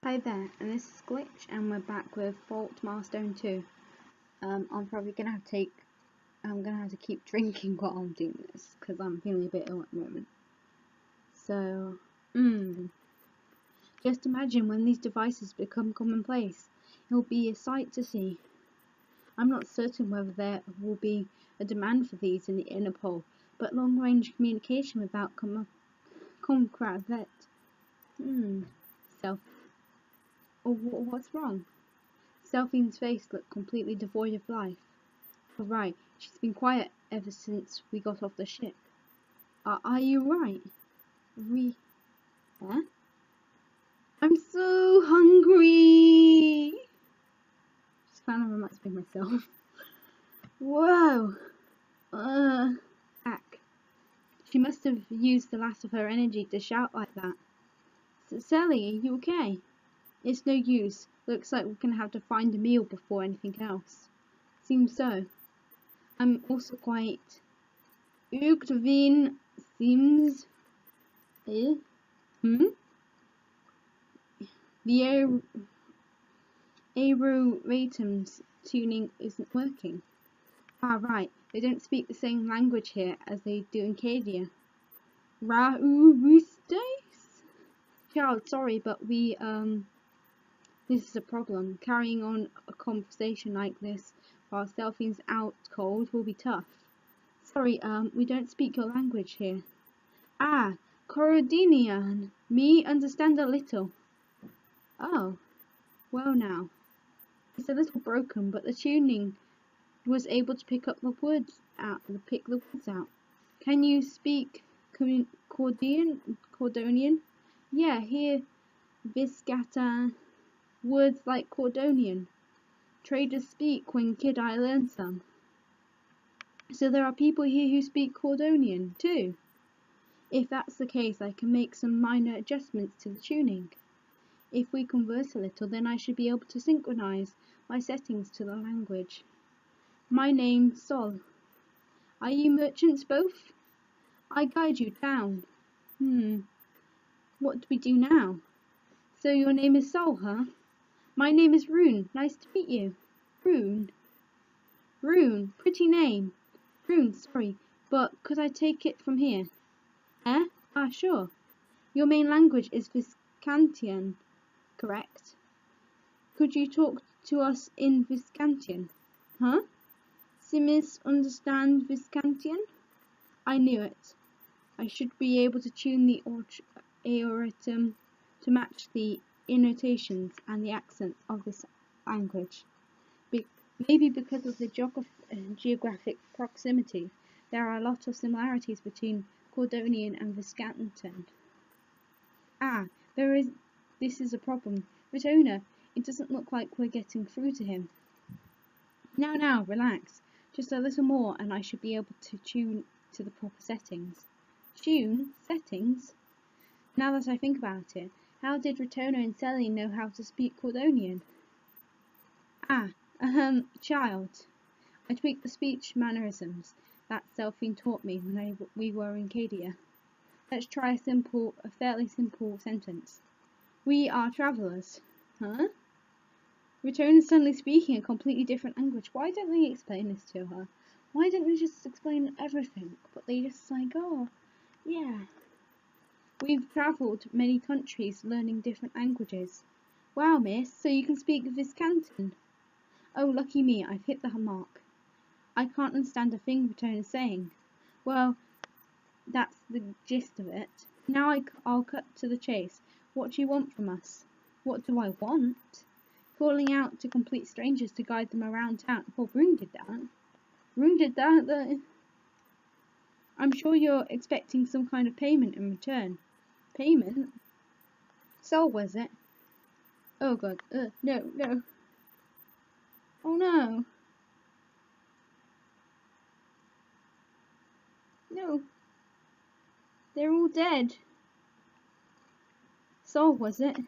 Hi there, and this is Glitch, and we're back with Fault Milestone 2. I'm probably gonna have to keep drinking while I'm doing this, because I'm feeling a bit ill at the moment. So, just imagine when these devices become commonplace. It'll be a sight to see. I'm not certain whether there will be a demand for these in the inner pole, but long-range communication without concrete. Self. Or what's wrong? Delphine's face looked completely devoid of life. Oh, right, she's been quiet ever since we got off the ship. Are you right? Huh? I'm so hungry! Just kind of reminds me of myself. Whoa! Heck. She must have used the last of her energy to shout like that. Sally, are you okay? It's no use. Looks like we're gonna have to find a meal before anything else. Seems so. I'm also quite Ugdvin seems the aeroratum's tuning isn't working. Ah, right, they don't speak the same language here as they do in Cadia. Raurustes? Child, sorry, but this is a problem. Carrying on a conversation like this while Delphine's out cold will be tough. Sorry, we don't speak your language here. Ah, Corodinian. Me understand a little. Oh, well now. It's a little broken, but the tuning was able to pick up the words out. Can you speak Cordonian? Yeah, here, Viscata. Words like Cordonian. Traders speak when kid I learned some. So there are people here who speak Cordonian too. If that's the case, I can make some minor adjustments to the tuning. If we converse a little, then I should be able to synchronize my settings to the language. My name's Sol. Are you merchants both? I guide you down. What do we do now? So your name is Sol, huh? My name is Rune. Nice to meet you. Rune, pretty name. Rune, sorry, but could I take it from here? Eh? Ah, sure. Your main language is Viscantian, correct? Could you talk to us in Viscantian? Huh? Simis understand Viscantian? I knew it. I should be able to tune the aoritum to match the intonations and the accent of this language. Maybe because of the geographic proximity, there are a lot of similarities between Cordonian and Viscantian. Ah, this is a problem. Retona, it doesn't look like we're getting through to him. Now, relax. Just a little more and I should be able to tune to the proper settings. Tune? Settings? Now that I think about it, how did Retona and Sally know how to speak Cordonian? Child. I tweaked the speech mannerisms that Delphine taught me when we were in Cadia. Let's try a fairly simple sentence. We are travellers. Huh? Retona is suddenly speaking a completely different language. Why don't they explain this to her? Why don't they just explain everything? But they just like, oh, yeah. We've travelled many countries learning different languages. Wow, miss, so you can speak Viscantian. Oh, lucky me, I've hit the mark. I can't understand a thing Retona is saying. Well, that's the gist of it. Now I'll cut to the chase. What do you want from us? What do I want? Calling out to complete strangers to guide them around town. Well, Rune did that. I'm sure you're expecting some kind of payment in return. Payment? So was it? Oh god, no. Oh no. No. They're all dead. So was it?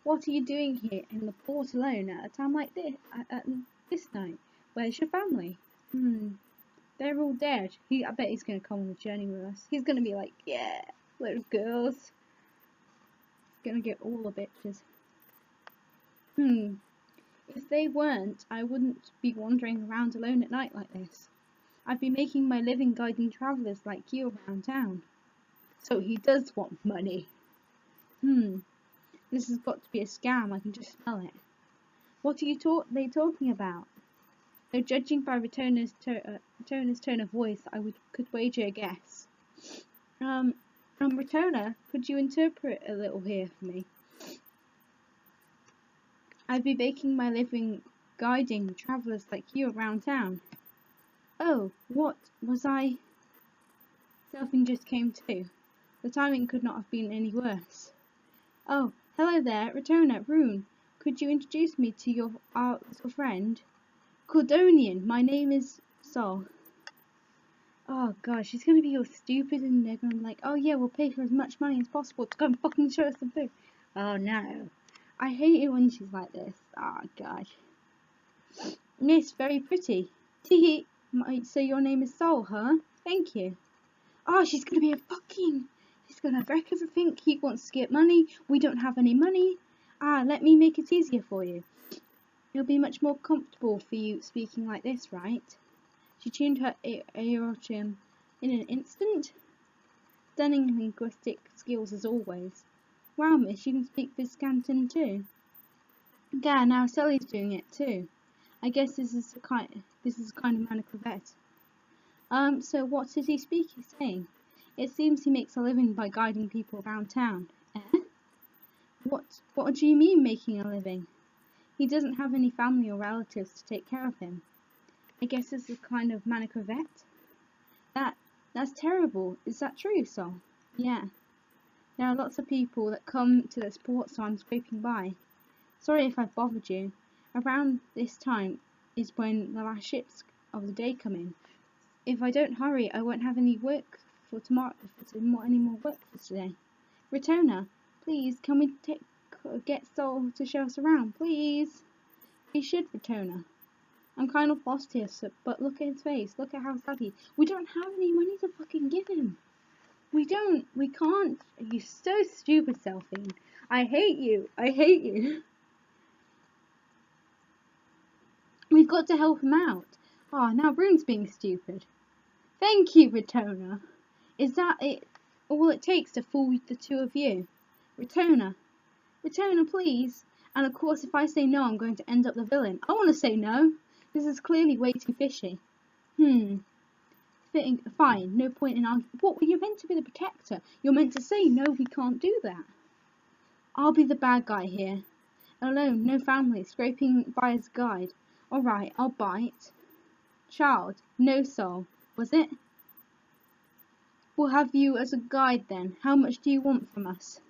What are you doing here in the port alone at a time like this? At this night? Where's your family? They're all dead. I bet he's gonna come on the journey with us. He's gonna be like, yeah, little girls. gonna get all the bitches. If they weren't, I wouldn't be wandering around alone at night like this. I'd be making my living guiding travellers like you around town. So he does want money. This has got to be a scam, I can just smell it. What are they talking about? Though judging by Ratona's tone of voice, could wager a guess. Ratona, could you interpret a little here for me? I'd be making my living guiding travellers like you around town. Oh, what was I? Something just came to. The timing could not have been any worse. Oh, hello there, Ratona, Rune. Could you introduce me to our little friend? Cordonian, my name is Sol. Oh god, she's gonna be all stupid and they're gonna be like, oh yeah, we'll pay for as much money as possible to come fucking show us some food. Oh no. I hate it when she's like this. Oh gosh. Miss, very pretty. Teehee. So your name is Sol, huh? Thank you. Oh, she's gonna be she's gonna wreck everything. He wants to get money. We don't have any money. Let me make it easier for you. It'll be much more comfortable for you speaking like this, right? She tuned her aerochim in an instant. Stunning linguistic skills as always. Wow, miss, you can speak Viscanton too. Yeah, now Sully's doing it too. I guess this is a kind of man of Cravette. So what is he saying? It seems he makes a living by guiding people around town. Eh? What do you mean making a living? He doesn't have any family or relatives to take care of him. I guess this is kind of man of Cravette. That's terrible. Is that true, Sol? Yeah. There are lots of people that come to this port, so I'm scraping by. Sorry if I've bothered you. Around this time is when the last ships of the day come in. If I don't hurry, I won't have any work for tomorrow. Any more work for today. Ratona, please, can we get Sol to show us around, please? We should, Ratona. I'm kind of lost here, but look at his face. Look at how sad he is. We don't have any money to fucking give him. We can't. You're so stupid, Selphine. I hate you. We've got to help him out. Now Rune's being stupid. Thank you, Ratona. Is that it? All it takes to fool the two of you? Ratona, please. And of course, if I say no, I'm going to end up the villain. I want to say no. This is clearly way too fishy. Fine, no point in arguing. What, you're meant to be the protector. You're meant to say, no, we can't do that. I'll be the bad guy here. Alone, no family, scraping by as guide. Alright, I'll bite. Child, no soul, was it? We'll have you as a guide then. How much do you want from us?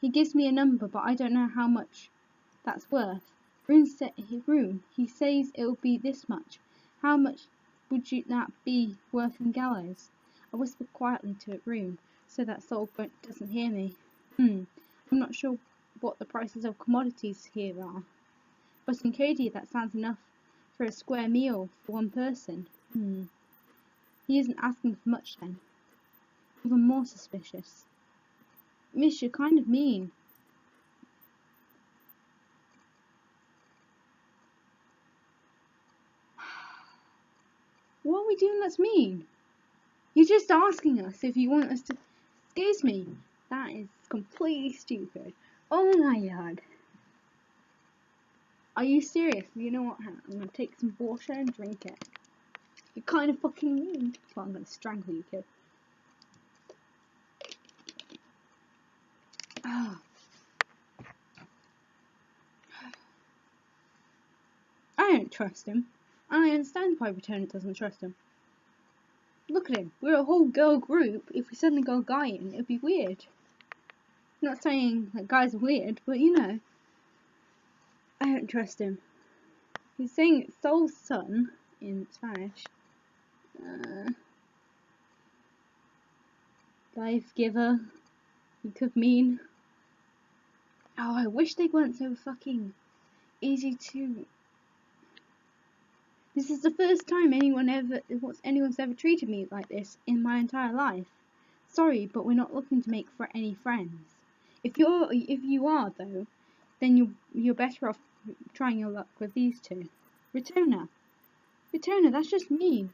He gives me a number, but I don't know how much that's worth. Rune, he says it'll be this much. How much would that be worth in gallows? I whispered quietly to Rune, so that Sol doesn't hear me. I'm not sure what the prices of commodities here are, but in Cody that sounds enough for a square meal for one person. He isn't asking for much then. Even more suspicious. Miss, you're kind of mean. What are we doing that's mean? You're just asking us if you want us to... Excuse me. That is completely stupid. Oh my god. Are you serious? You know what? I'm going to take some water and drink it. You're kind of fucking mean. Well, I'm going to strangle you, kid. I don't trust him. And I understand why Returner doesn't trust him. Look at him. We're a whole girl group. If we suddenly got a guy in, it'd be weird. I'm not saying that guys are weird, but you know. I don't trust him. He's saying it's Sol's son in Spanish. Life giver. He could mean. Oh, I wish they weren't so fucking easy to. This is the first time anyone's ever treated me like this in my entire life. Sorry, but we're not looking to make any friends. If you are though, then you're better off trying your luck with these two. Retona, that's just mean.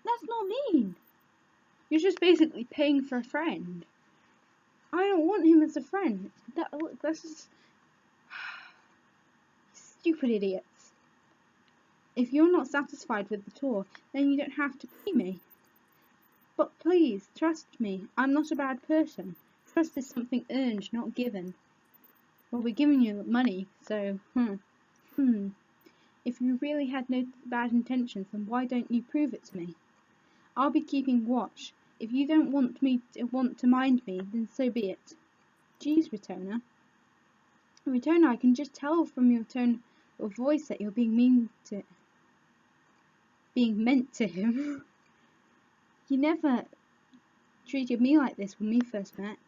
That's not mean. You're just basically paying for a friend. I don't want him as a friend. That's just stupid idiots. If you're not satisfied with the tour, then you don't have to pay me. But please, trust me, I'm not a bad person. Trust is something earned, not given. Well, we're giving you money, so, If you really had no bad intentions, then why don't you prove it to me? I'll be keeping watch. If you don't want to mind me, then so be it. Geez, Retona, I can just tell from your tone of voice that you're being meant to him. You never treated me like this when we first met.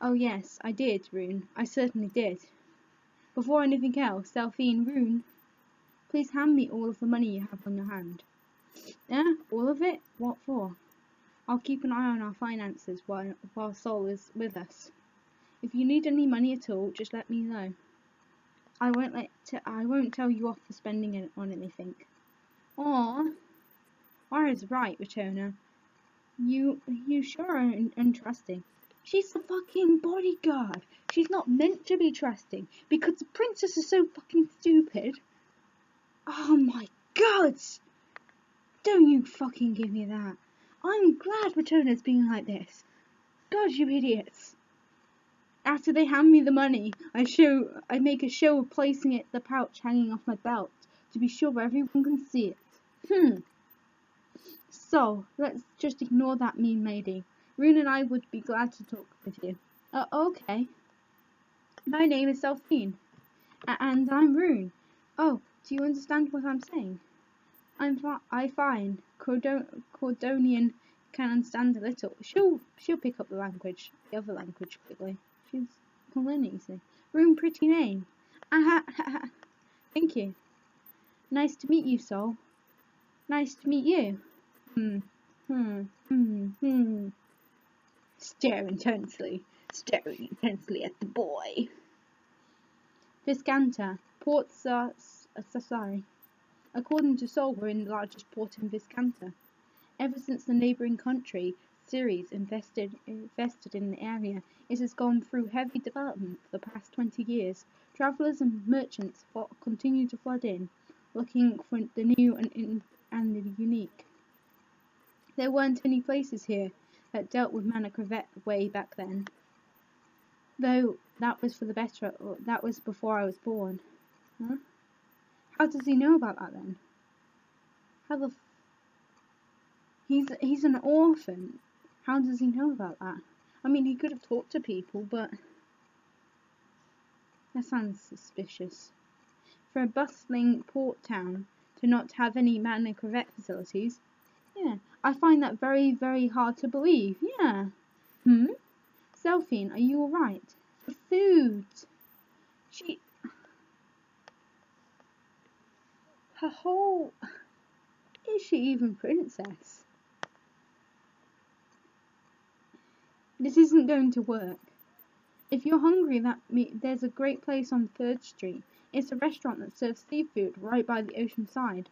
Oh yes, I did, Rune. I certainly did. Before anything else, Delphine, Rune, please hand me all of the money you have on your hand. All of it? What for? I'll keep an eye on our finances while Sol is with us. If you need any money at all, just let me know. I won't tell you off for spending it on anything. Aw, Mara's right, Retona. You sure are untrusting. She's the fucking bodyguard. She's not meant to be trusting because the princess is so fucking stupid. Oh my god! Don't you fucking give me that. I'm glad Retona's being like this. God, you idiots. After they hand me the money, I make a show of placing it in the pouch hanging off my belt to be sure everyone can see it. So, let's just ignore that mean lady. Rune and I would be glad to talk with you. Okay. My name is Delphine. And I'm Rune. Oh, do you understand what I'm saying? I find Cordonian can understand a little. She'll pick up the other language quickly. She's learning easily. Rune, pretty name. Thank you. Nice to meet you, Sol. Nice to meet you. Staring intensely at the boy. Viscanta, Port Sassari. According to Sol, we're in the largest port in Viscanta. Ever since the neighbouring country, Ceres, invested in the area, it has gone through heavy development for the past 20 years. Travellers and merchants continue to flood in, looking for the new and the unique. There weren't any places here that dealt with mana crevette way back then. Though that was for the better. That was before I was born. Huh? How does he know about that then? He's an orphan. How does he know about that? I mean, he could have talked to people, but that sounds suspicious. For a bustling port town to not have any mana crevette facilities, yeah, I find that very, very hard to believe. Yeah. Delphine, are you alright? The food. Is she even princess? This isn't going to work. If you're hungry, there's a great place on 3rd Street. It's a restaurant that serves seafood right by the ocean side.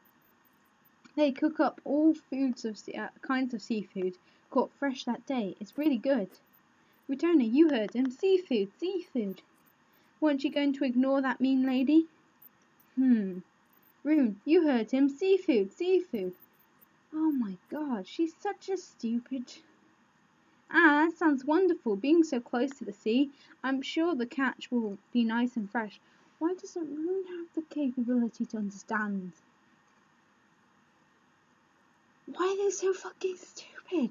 They cook up all kinds of seafood caught fresh that day. It's really good. Retona, you heard him. Seafood. Weren't you going to ignore that mean lady? Rune, you heard him. Seafood. Oh my god, she's such a stupid... that sounds wonderful, being so close to the sea. I'm sure the catch will be nice and fresh. Why doesn't Rune have the capability to understand? Why are they so fucking stupid?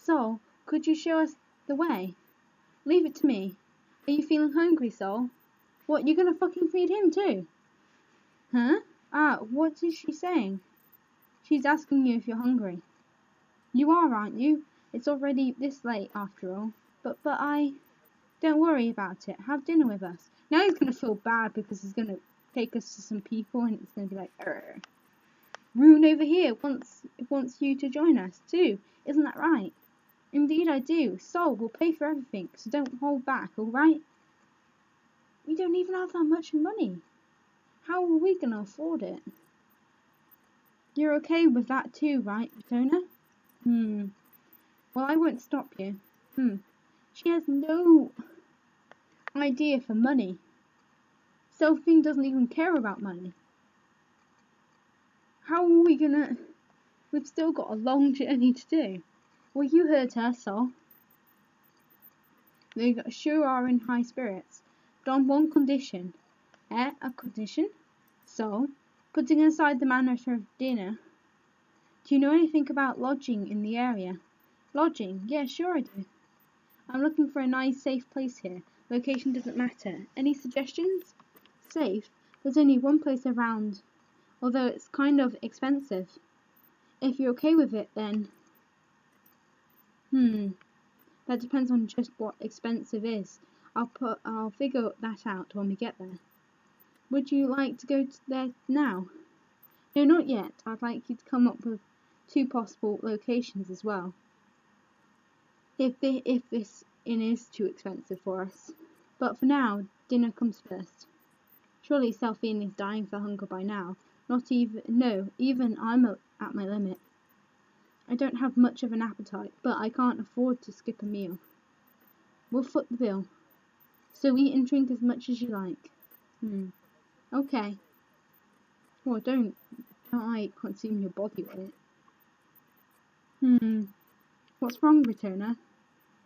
So, could you show us the way? Leave it to me. Are you feeling hungry, Sol? What, you're gonna fucking feed him too? Huh? What is she saying? She's asking you if you're hungry. You are, aren't you? It's already this late after all. But don't worry about it. Have dinner with us. Now he's gonna feel bad because he's gonna take us to some people and it's gonna be like, Rune over here wants you to join us too. Isn't that right? Indeed I do. Sol will pay for everything, so don't hold back, alright? We don't even have that much money. How are we gonna afford it? You're okay with that too, right, Retona? Well, I won't stop you. She has no idea for money. Selfie doesn't even care about money. How are we gonna... We've still got a long journey to do. Well, you heard her, Sol. They sure are in high spirits, but on one condition. A condition? So, putting aside the matter of dinner, do you know anything about lodging in the area? Lodging? Yeah, sure I do. I'm looking for a nice, safe place here. Location doesn't matter. Any suggestions? Safe? There's only one place around, although it's kind of expensive. If you're okay with it, then... That depends on just what expensive is. I'll figure that out when we get there. Would you like to go there now? No, not yet. I'd like you to come up with 2 possible locations as well. If this inn is too expensive for us. But for now, dinner comes first. Surely Selphine is dying for hunger by now. Even I'm at my limit. I don't have much of an appetite, but I can't afford to skip a meal. We'll foot the bill. So eat and drink as much as you like. Okay. Well, don't I consume your body with it. What's wrong, Retona?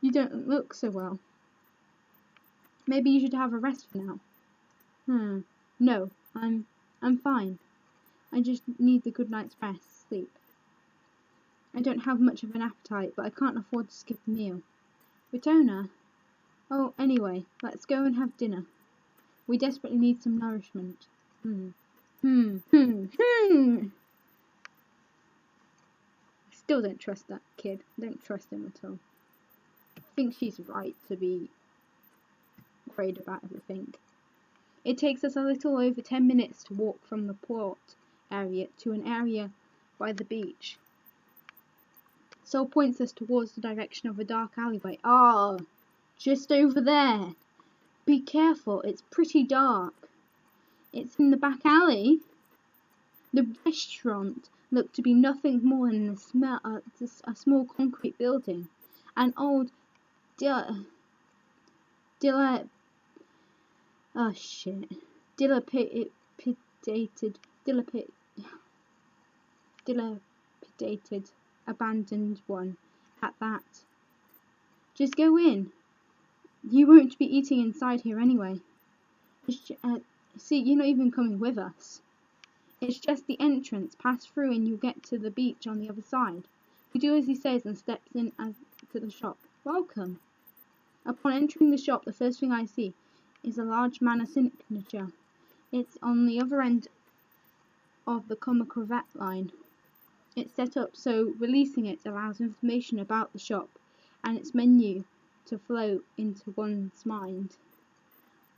You don't look so well. Maybe you should have a rest for now. No, I'm fine. I just need the good night's rest, sleep. I don't have much of an appetite, but I can't afford to skip a meal. Retona? Oh, anyway, let's go and have dinner. We desperately need some nourishment. I still don't trust that kid. I don't trust him at all. I think she's right to be worried about everything. It takes us a little over 10 minutes to walk from the port area to an area by the beach. Sol points us towards the direction of a dark alleyway. Just over there. Be careful, it's pretty dark. It's in the back alley. The restaurant looked to be nothing more than a small concrete building. An old dilapidated abandoned one at that. Just go in. You won't be eating inside here anyway. See, you're not even coming with us. It's just the entrance. Pass through and you'll get to the beach on the other side. We do as he says and steps in to the shop. Welcome. Upon entering the shop, the first thing I see is a large manor signature. It's on the other end of the comma cravat line. It's set up so releasing it allows information about the shop and its menu to flow into one's mind.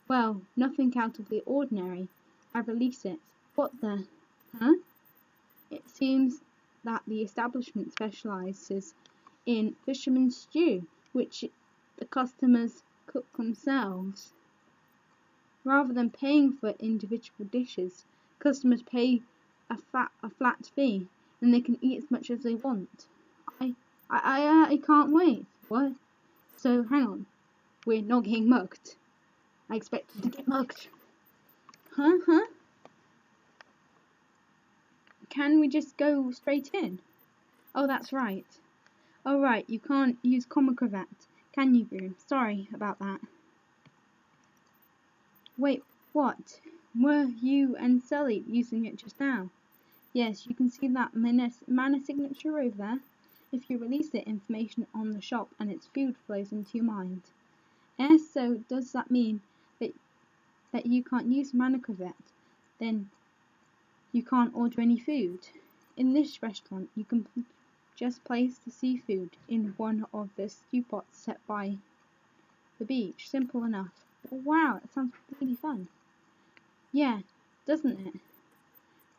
Well, nothing out of the ordinary. I release it. What the? It seems that the establishment specialises in fisherman's stew, which the customers cook themselves. Rather than paying for individual dishes, customers pay a flat fee, and they can eat as much as they want. I can't wait. What? So hang on, we're not getting mugged. I expected to get mugged. Huh? Can we just go straight in? Oh, that's right. Oh, right, you can't use comma cravat, can you, Boone? Sorry about that. Wait, what? Were you and Sully using it just now? Yes, you can see that manor signature over there. If you release it, information on the shop and its food flows into your mind. So does that mean that you can't use manor cravat? Then you can't order any food. In this restaurant, you can just place the seafood in one of the stew pots set by the beach. Simple enough. Wow, it sounds really fun. Yeah, doesn't it?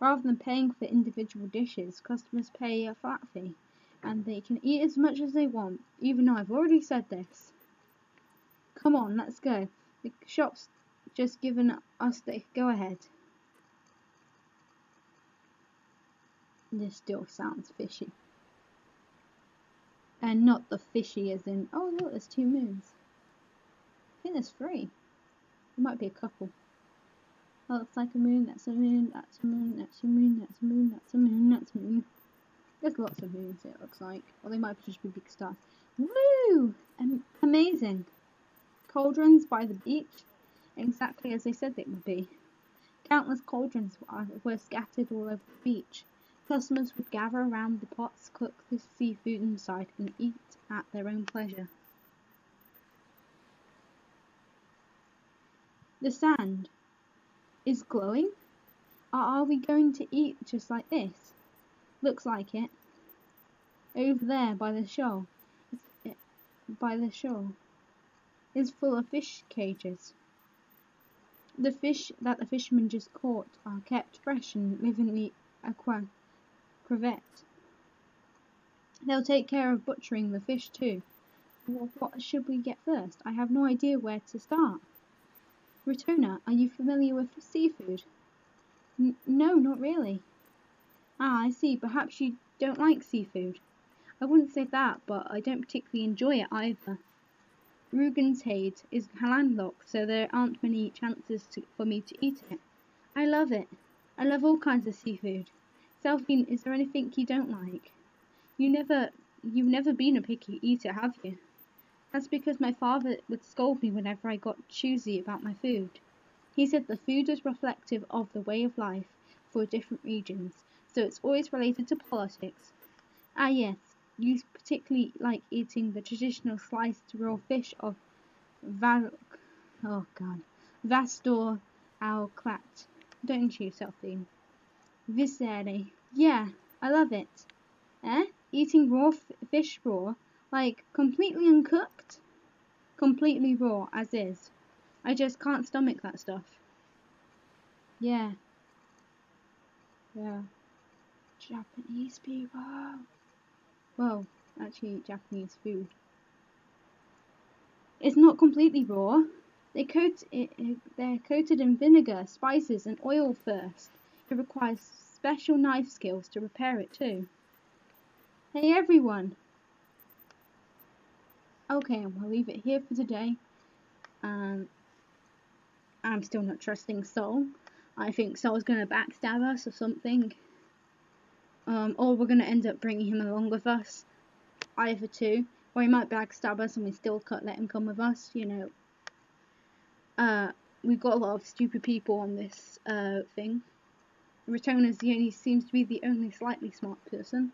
Rather than paying for individual dishes, customers pay a flat fee. and they can eat as much as they want, even though I've already said this. Come on, let's go. The shop's just given us the go-ahead. This still sounds fishy. And not the fishy as in, oh look, there's 2 moons. I think there's 3. There might be a couple. Oh, looks like a moon, that's a moon, that's a moon, that's a moon, that's a moon, that's a moon, that's a moon. There's lots of moons, it looks like. Or they might just be big stars. Woo! Amazing. Cauldrons by the beach, exactly as they said they would be. Countless cauldrons were scattered all over the beach. Customers would gather around the pots, cook the seafood inside, and eat at their own pleasure. The sand is glowing. Are we going to eat just like this? Looks like it. Over there by the shore. Is full of fish cages. The fish that the fishermen just caught are kept fresh and live in the crevasse. They'll take care of butchering the fish too. Well, what should we get first? I have no idea where to start. Ratona, are you familiar with seafood? No, not really. Ah, I see. Perhaps you don't like seafood. I wouldn't say that, but I don't particularly enjoy it either. Rugenshade is landlocked, so there aren't many chances for me to eat it. I love it. I love all kinds of seafood. Selfie, is there anything you don't like? You've never been a picky eater, have you? That's because my father would scold me whenever I got choosy about my food. He said the food was reflective of the way of life for different regions, so it's always related to politics. Ah yes, you particularly like eating the traditional sliced raw fish of Vastor au Clat, don't you, Selfie? Viscere. Yeah, I love it. Eh? Eating raw fish raw? Like, completely uncooked? Completely raw, as is. I just can't stomach that stuff. Yeah. Yeah. Japanese people. Well, actually eat Japanese food. It's not completely raw. They're coated in vinegar, spices, and oil first. It requires special knife skills to prepare it too. Hey everyone! Okay, I'm gonna leave it here for today. I'm still not trusting Sol. I think Sol's gonna backstab us or something. Or we're gonna end up bringing him along with us. Either two. Or he might backstab us and we still let him come with us, you know. We've got a lot of stupid people on this thing. Ratona's seems to be the only slightly smart person.